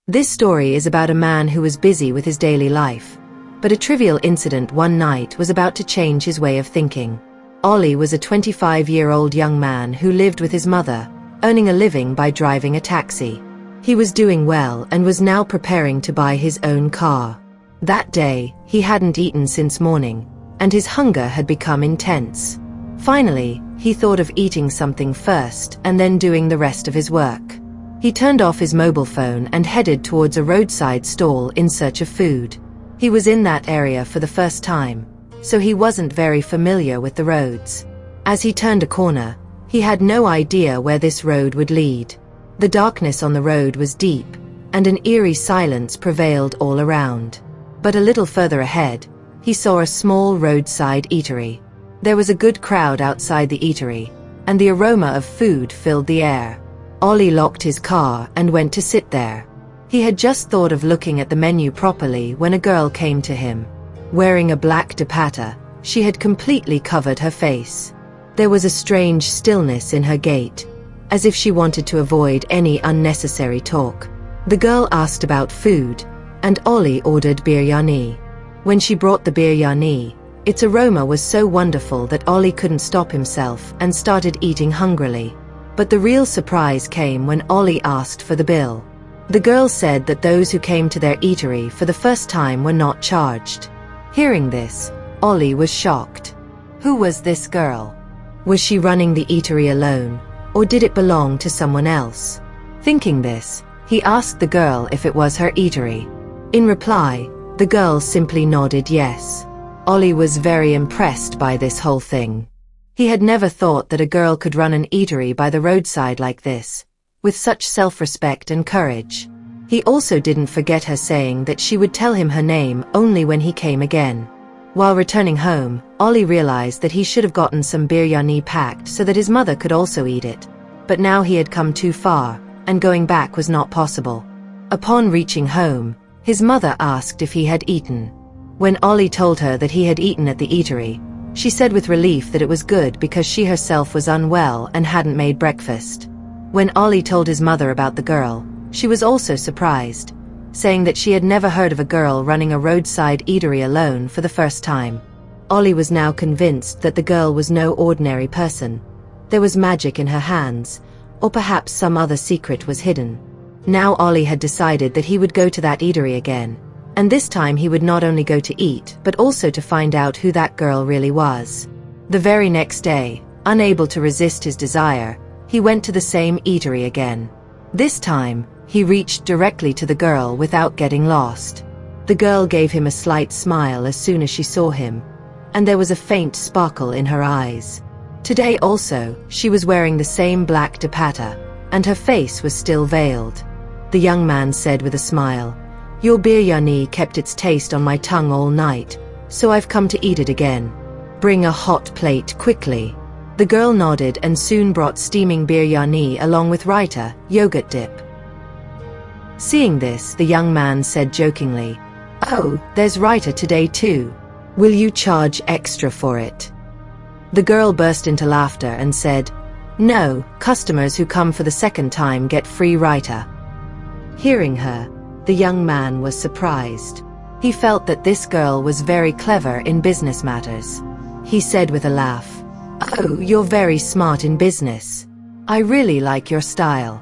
This story is about a man who was busy with his daily life, but a trivial incident one night was about to change his way of thinking. Ollie was a 25-year-old young man who lived with his mother, earning a living by driving a taxi. He was doing well and was now preparing to buy his own car. That day, he hadn't eaten since morning, and his hunger had become intense. Finally, he thought of eating something first and then doing the rest of his work. He turned off his mobile phone and headed towards a roadside stall in search of food. He was in that area for the first time, so he wasn't very familiar with the roads. As he turned a corner, he had no idea where this road would lead. The darkness on the road was deep, and an eerie silence prevailed all around. But a little further ahead, he saw a small roadside eatery. There was a good crowd outside the eatery, and the aroma of food filled the air. Ollie locked his car and went to sit there. He had just thought of looking at the menu properly when a girl came to him. Wearing a black dupatta, she had completely covered her face. There was a strange stillness in her gait, as if she wanted to avoid any unnecessary talk. The girl asked about food, and Ollie ordered biryani. When she brought the biryani, its aroma was so wonderful that Ollie couldn't stop himself and started eating hungrily. But the real surprise came when Ollie asked for the bill. The girl said that those who came to their eatery for the first time were not charged. Hearing this, Ollie was shocked. Who was this girl? Was she running the eatery alone, or did it belong to someone else? Thinking this, he asked the girl if it was her eatery. In reply, the girl simply nodded yes. Ollie was very impressed by this whole thing. He had never thought that a girl could run an eatery by the roadside like this, with such self-respect and courage. He also didn't forget her saying that she would tell him her name only when he came again. While returning home, Ollie realized that he should have gotten some biryani packed so that his mother could also eat it. But now he had come too far, and going back was not possible. Upon reaching home, his mother asked if he had eaten. When Ollie told her that he had eaten at the eatery, she said with relief that it was good because she herself was unwell and hadn't made breakfast. When Ollie told his mother about the girl, she was also surprised, saying that she had never heard of a girl running a roadside eatery alone for the first time. Ollie was now convinced that the girl was no ordinary person. There was magic in her hands, or perhaps some other secret was hidden. Now Ollie had decided that he would go to that eatery again, and this time he would not only go to eat but also to find out who that girl really was. The very next day, unable to resist his desire, he went to the same eatery again. This time, he reached directly to the girl without getting lost. The girl gave him a slight smile as soon as she saw him, and there was a faint sparkle in her eyes. Today also, she was wearing the same black dupatta, and her face was still veiled. The young man said with a smile, "Your biryani kept its taste on my tongue all night, so I've come to eat it again. Bring a hot plate quickly." The girl nodded and soon brought steaming biryani along with raita, yogurt dip. Seeing this, the young man said jokingly, "Oh, there's raita today too. Will you charge extra for it?" The girl burst into laughter and said, "No, customers who come for the second time get free raita." Hearing her, the young man was surprised. He felt that this girl was very clever in business matters. He said with a laugh, "Oh, you're very smart in business. I really like your style."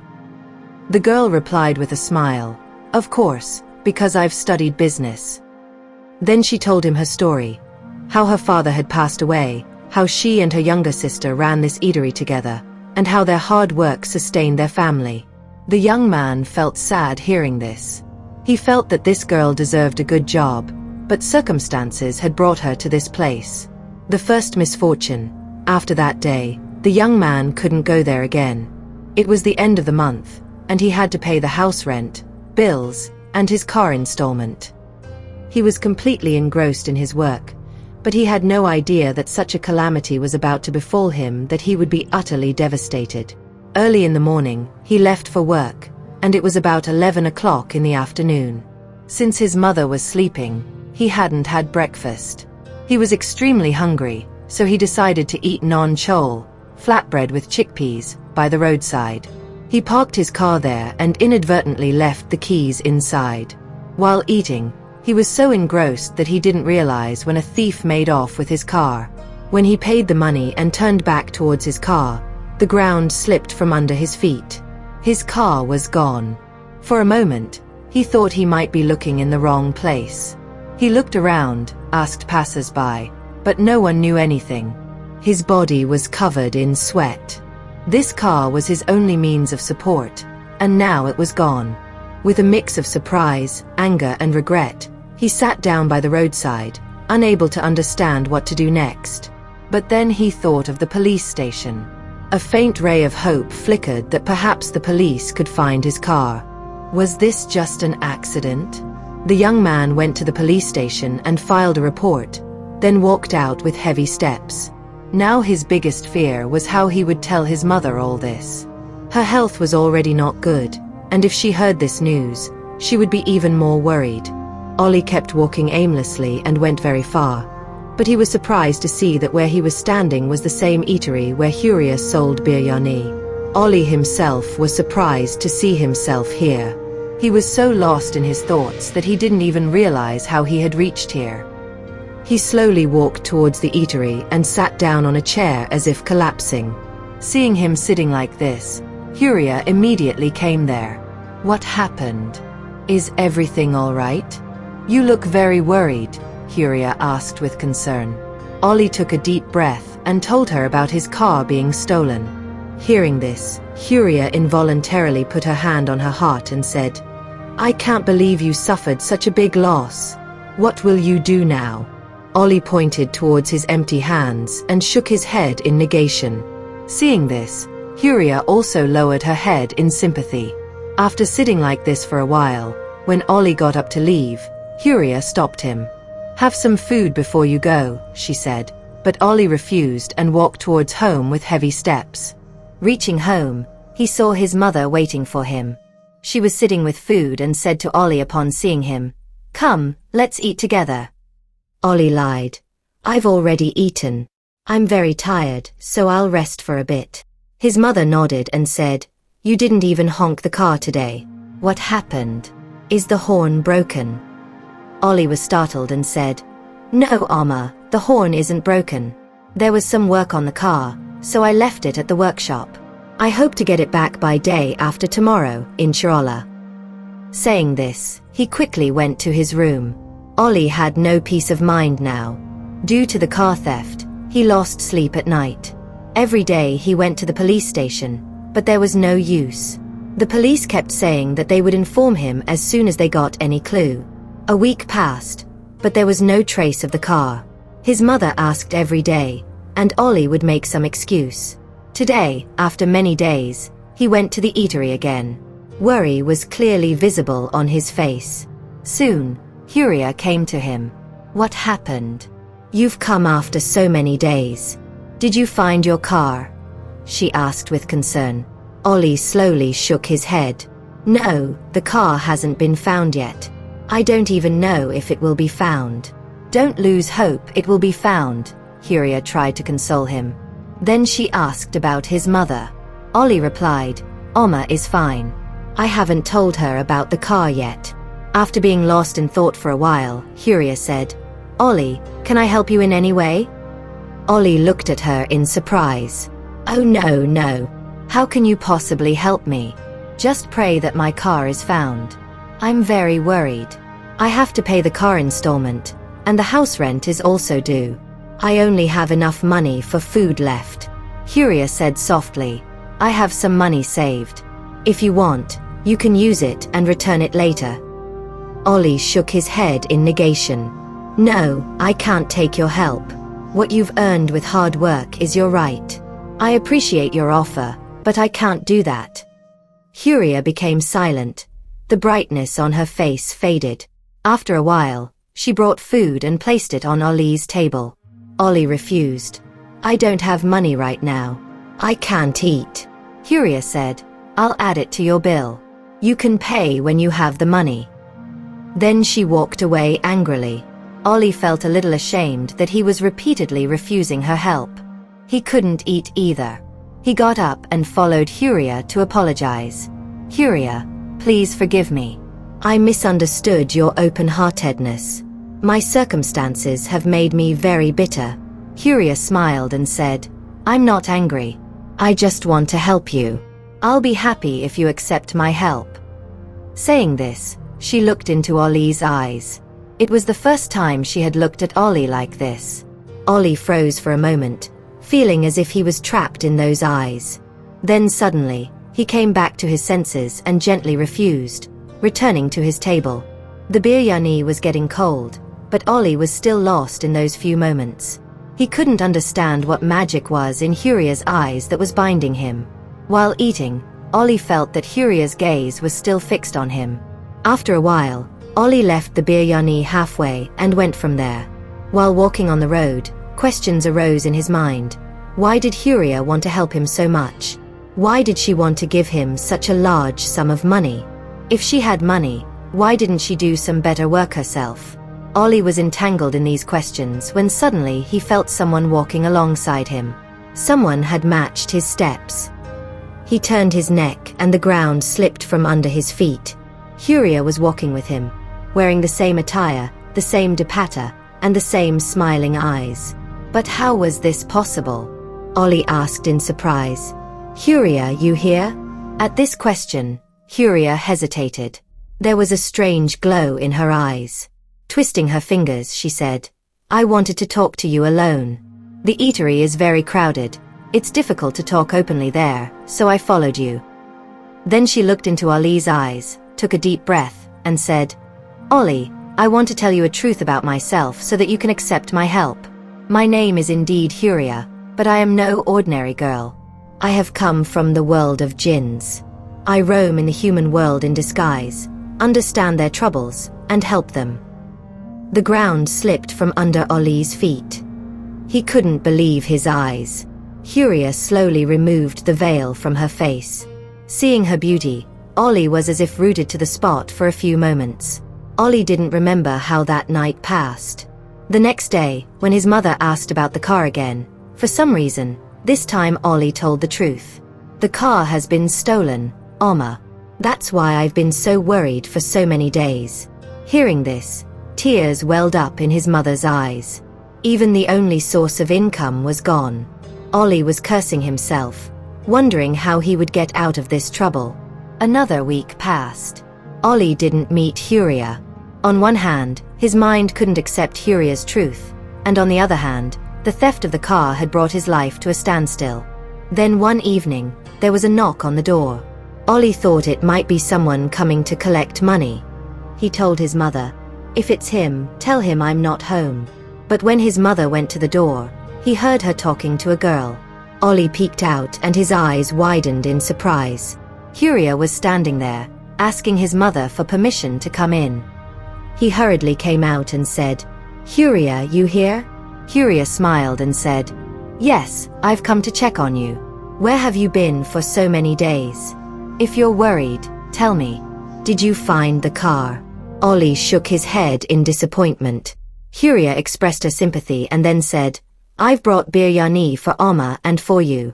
The girl replied with a smile, "Of course, because I've studied business." Then she told him her story, how her father had passed away, how she and her younger sister ran this eatery together, and how their hard work sustained their family. The young man felt sad hearing this. He felt that this girl deserved a good job, but circumstances had brought her to this place. The first misfortune. After that day, the young man couldn't go there again. It was the end of the month, and he had to pay the house rent, bills, and his car installment. He was completely engrossed in his work, but he had no idea that such a calamity was about to befall him, that he would be utterly devastated. Early in the morning, he left for work, and it was about 11 o'clock in the afternoon. Since his mother was sleeping, he hadn't had breakfast. He was extremely hungry, so he decided to eat naan chole, flatbread with chickpeas, by the roadside. He parked his car there and inadvertently left the keys inside. While eating, he was so engrossed that he didn't realize when a thief made off with his car. When he paid the money and turned back towards his car, the ground slipped from under his feet. His car was gone. For a moment, he thought he might be looking in the wrong place. He looked around, asked passers-by, but no one knew anything. His body was covered in sweat. This car was his only means of support, and now it was gone. With a mix of surprise, anger, and regret, he sat down by the roadside, unable to understand what to do next. But then he thought of the police station. A faint ray of hope flickered that perhaps the police could find his car. Was this just an accident? The young man went to the police station and filed a report, then walked out with heavy steps. Now his biggest fear was how he would tell his mother all this. Her health was already not good, and if she heard this news, she would be even more worried. Ollie kept walking aimlessly and went very far, but he was surprised to see that where he was standing was the same eatery where Huria sold biryani. Ollie himself was surprised to see himself here. He was so lost in his thoughts that he didn't even realize how he had reached here. He slowly walked towards the eatery and sat down on a chair as if collapsing. Seeing him sitting like this, Huria immediately came there. What happened? Is everything all right? You look very worried, Huria asked with concern. Ollie took a deep breath and told her about his car being stolen. Hearing this, Huria involuntarily put her hand on her heart and said, I can't believe you suffered such a big loss. What will you do now? Ollie pointed towards his empty hands and shook his head in negation. Seeing this, Huria also lowered her head in sympathy. After sitting like this for a while, when Ollie got up to leave, Huria stopped him. Have some food before you go, she said, but Ollie refused and walked towards home with heavy steps. Reaching home, he saw his mother waiting for him. She was sitting with food and said to Ollie upon seeing him, Come, let's eat together. Ollie lied. I've already eaten. I'm very tired, so I'll rest for a bit. His mother nodded and said, You didn't even honk the car today. What happened? Is the horn broken? Ollie was startled and said, No, Amma, the horn isn't broken. There was some work on the car, so I left it at the workshop. I hope to get it back by day after tomorrow, inshallah. Saying this, he quickly went to his room. Ollie had no peace of mind now. Due to the car theft, he lost sleep at night. Every day he went to the police station, but there was no use. The police kept saying that they would inform him as soon as they got any clue. A week passed, but there was no trace of the car. His mother asked every day, and Ollie would make some excuse. Today, after many days, he went to the eatery again. Worry was clearly visible on his face. Soon, Huria came to him. What happened? You've come after so many days. Did you find your car? She asked with concern. Ollie slowly shook his head. No, the car hasn't been found yet. I don't even know if it will be found. Don't lose hope, it will be found, Huria tried to console him. Then she asked about his mother. Ollie replied, Oma is fine. I haven't told her about the car yet. After being lost in thought for a while, Huria said, Ollie, can I help you in any way? Ollie looked at her in surprise. Oh no. How can you possibly help me? Just pray that my car is found. I'm very worried. I have to pay the car installment, and the house rent is also due. I only have enough money for food left. Huria said softly, I have some money saved. If you want, you can use it and return it later. Ollie shook his head in negation. No, I can't take your help. What you've earned with hard work is your right. I appreciate your offer, but I can't do that. Huria became silent. The brightness on her face faded. After a while, she brought food and placed it on Ollie's table. Ollie refused. I don't have money right now. I can't eat. Huria said, I'll add it to your bill. You can pay when you have the money. Then she walked away angrily. Ollie felt a little ashamed that he was repeatedly refusing her help. He couldn't eat either. He got up and followed Huria to apologize. Huria, please forgive me. I misunderstood your open-heartedness. My circumstances have made me very bitter. Huria smiled and said, I'm not angry. I just want to help you. I'll be happy if you accept my help. Saying this, she looked into Ollie's eyes. It was the first time she had looked at Ollie like this. Ollie froze for a moment, feeling as if he was trapped in those eyes. Then suddenly, he came back to his senses and gently refused, returning to his table. The biryani was getting cold, but Ollie was still lost in those few moments. He couldn't understand what magic was in Huria's eyes that was binding him. While eating, Ollie felt that Huria's gaze was still fixed on him. After a while, Ollie left the biryani halfway and went from there. While walking on the road, questions arose in his mind. Why did Huria want to help him so much? Why did she want to give him such a large sum of money? If she had money, why didn't she do some better work herself? Ollie was entangled in these questions when suddenly he felt someone walking alongside him. Someone had matched his steps. He turned his neck and the ground slipped from under his feet. Huria was walking with him, wearing the same attire, the same dupatta, and the same smiling eyes. But how was this possible? Ollie asked in surprise. Huria, you here? At this question, Huria hesitated. There was a strange glow in her eyes. Twisting her fingers, she said, I wanted to talk to you alone. The eatery is very crowded. It's difficult to talk openly there, so I followed you. Then she looked into Ollie's eyes, took a deep breath, and said, Ollie, I want to tell you a truth about myself so that you can accept my help. My name is indeed Huria, but I am no ordinary girl. I have come from the world of jinns. I roam in the human world in disguise, understand their troubles, and help them. The ground slipped from under Ollie's feet. He couldn't believe his eyes. Huria slowly removed the veil from her face. Seeing her beauty, Ollie was as if rooted to the spot for a few moments. Ollie didn't remember how that night passed. The next day, when his mother asked about the car again, for some reason, this time Ollie told the truth. The car has been stolen, Oma. That's why I've been so worried for so many days. Hearing this, tears welled up in his mother's eyes. Even the only source of income was gone. Ollie was cursing himself, wondering how he would get out of this trouble. Another week passed. Ollie didn't meet Huria. On one hand, his mind couldn't accept Huria's truth, and on the other hand, the theft of the car had brought his life to a standstill. Then one evening, there was a knock on the door. Ollie thought it might be someone coming to collect money. He told his mother, if it's him, tell him I'm not home. But when his mother went to the door, he heard her talking to a girl. Ollie peeked out and his eyes widened in surprise. Huria was standing there, asking his mother for permission to come in. He hurriedly came out and said, Huria, you here? Huria smiled and said, Yes, I've come to check on you. Where have you been for so many days? If you're worried, tell me. Did you find the car? Ollie shook his head in disappointment. Huria expressed her sympathy and then said, I've brought biryani for Oma and for you.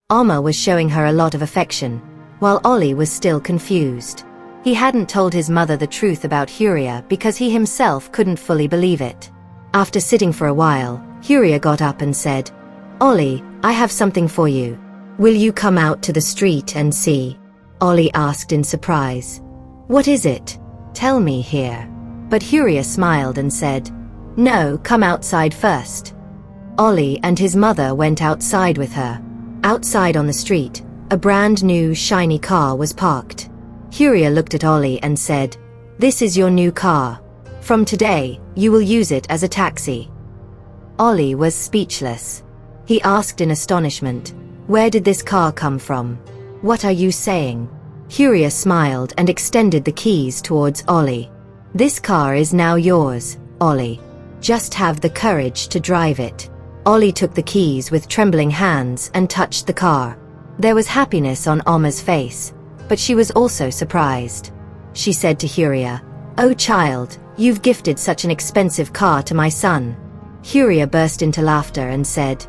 Oma was showing her a lot of affection, while Ollie was still confused. He hadn't told his mother the truth about Huria because he himself couldn't fully believe it. After sitting for a while, Huria got up and said, Ollie, I have something for you. Will you come out to the street and see? Ollie asked in surprise. What is it? Tell me here. But Huria smiled and said, No, come outside first. Ollie and his mother went outside with her. Outside on the street, a brand new shiny car was parked. Huria looked at Ollie and said, This is your new car. From today, you will use it as a taxi. Ollie was speechless. He asked in astonishment, Where did this car come from? What are you saying? Huria smiled and extended the keys towards Ollie. This car is now yours, Ollie. Just have the courage to drive it. Ollie took the keys with trembling hands and touched the car. There was happiness on Oma's face, but she was also surprised. She said to Huria, Oh child, you've gifted such an expensive car to my son. Huria burst into laughter and said,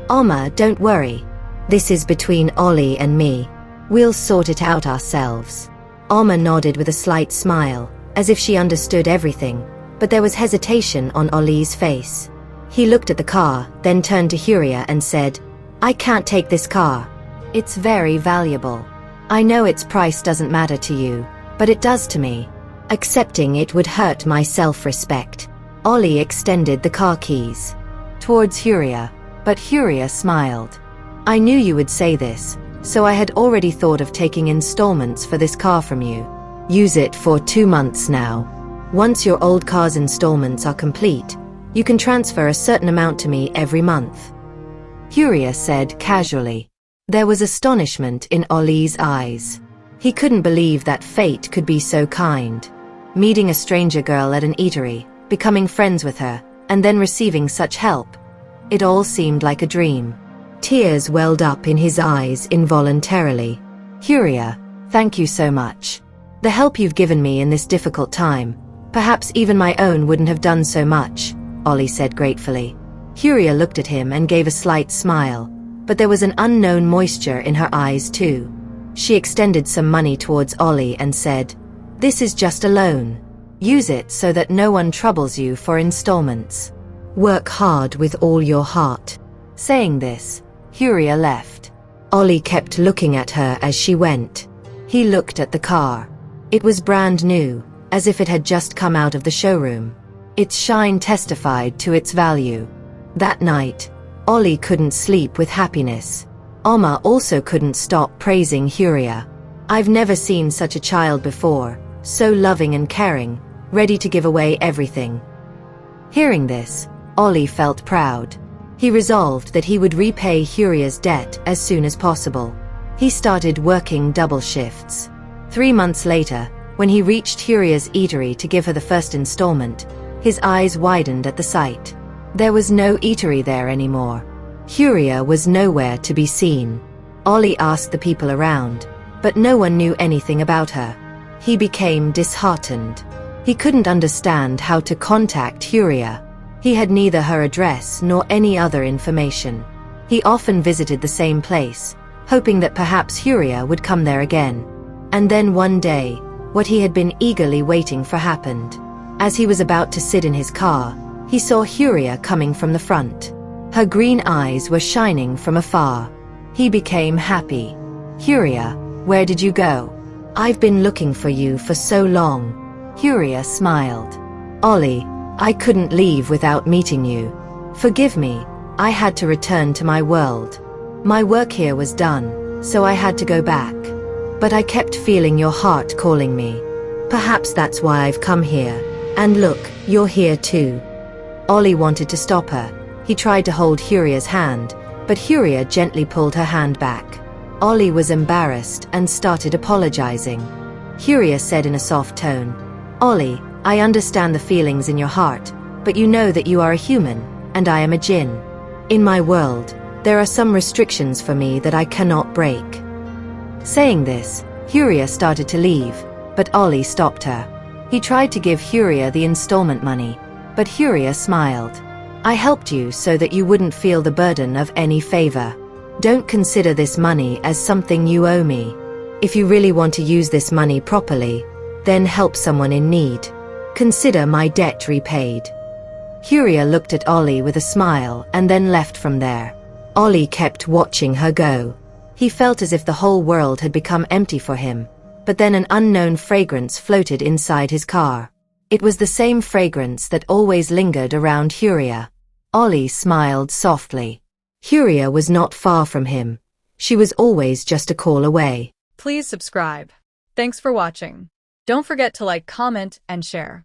Oma, don't worry. This is between Ollie and me. We'll sort it out ourselves. Alma nodded with a slight smile, as if she understood everything, but there was hesitation on Ollie's face. He looked at the car, then turned to Huria and said, I can't take this car. It's very valuable. I know its price doesn't matter to you, but it does to me. Accepting it would hurt my self-respect. Ollie extended the car keys towards Huria, but Huria smiled. I knew you would say this, so I had already thought of taking installments for this car from you. Use it for 2 months now. Once your old car's installments are complete, you can transfer a certain amount to me every month. Huria said casually. There was astonishment in Ollie's eyes. He couldn't believe that fate could be so kind. Meeting a stranger girl at an eatery, becoming friends with her, and then receiving such help. It all seemed like a dream. Tears welled up in his eyes involuntarily. Huria, thank you so much. The help you've given me in this difficult time, perhaps even my own wouldn't have done so much, Ollie said gratefully. Huria looked at him and gave a slight smile, but there was an unknown moisture in her eyes too. She extended some money towards Ollie and said, This is just a loan. Use it so that no one troubles you for installments. Work hard with all your heart. Saying this, Huria left. Ollie kept looking at her as she went. He looked at the car. It was brand new, as if it had just come out of the showroom. Its shine testified to its value. That night, Ollie couldn't sleep with happiness. Alma also couldn't stop praising Huria. I've never seen such a child before, so loving and caring, ready to give away everything. Hearing this, Ollie felt proud. He resolved that he would repay Huria's debt as soon as possible. He started working double shifts. 3 months later, when he reached Huria's eatery to give her the first installment, his eyes widened at the sight. There was no eatery there anymore. Huria was nowhere to be seen. Ollie asked the people around, but no one knew anything about her. He became disheartened. He couldn't understand how to contact Huria. He had neither her address nor any other information. He often visited the same place, hoping that perhaps Huria would come there again. And then one day, what he had been eagerly waiting for happened. As he was about to sit in his car, he saw Huria coming from the front. Her green eyes were shining from afar. He became happy. Huria, where did you go? I've been looking for you for so long. Huria smiled. Ollie, I couldn't leave without meeting you. Forgive me, I had to return to my world. My work here was done, so I had to go back. But I kept feeling your heart calling me. Perhaps that's why I've come here. And look, you're here too. Ollie wanted to stop her. He tried to hold Huria's hand, but Huria gently pulled her hand back. Ollie was embarrassed and started apologizing. Huria said in a soft tone, Ollie, I understand the feelings in your heart, but you know that you are a human, and I am a Jinn. In my world, there are some restrictions for me that I cannot break. Saying this, Huria started to leave, but Ollie stopped her. He tried to give Huria the installment money, but Huria smiled. I helped you so that you wouldn't feel the burden of any favor. Don't consider this money as something you owe me. If you really want to use this money properly, then help someone in need. Consider my debt repaid. Huria looked at Ollie with a smile and then left from there. Ollie kept watching her go. He felt as if the whole world had become empty for him, but then an unknown fragrance floated inside his car. It was the same fragrance that always lingered around Huria. Ollie smiled softly. Huria was not far from him. She was always just a call away. Please subscribe. Thanks for watching. Don't forget to like, comment, and share.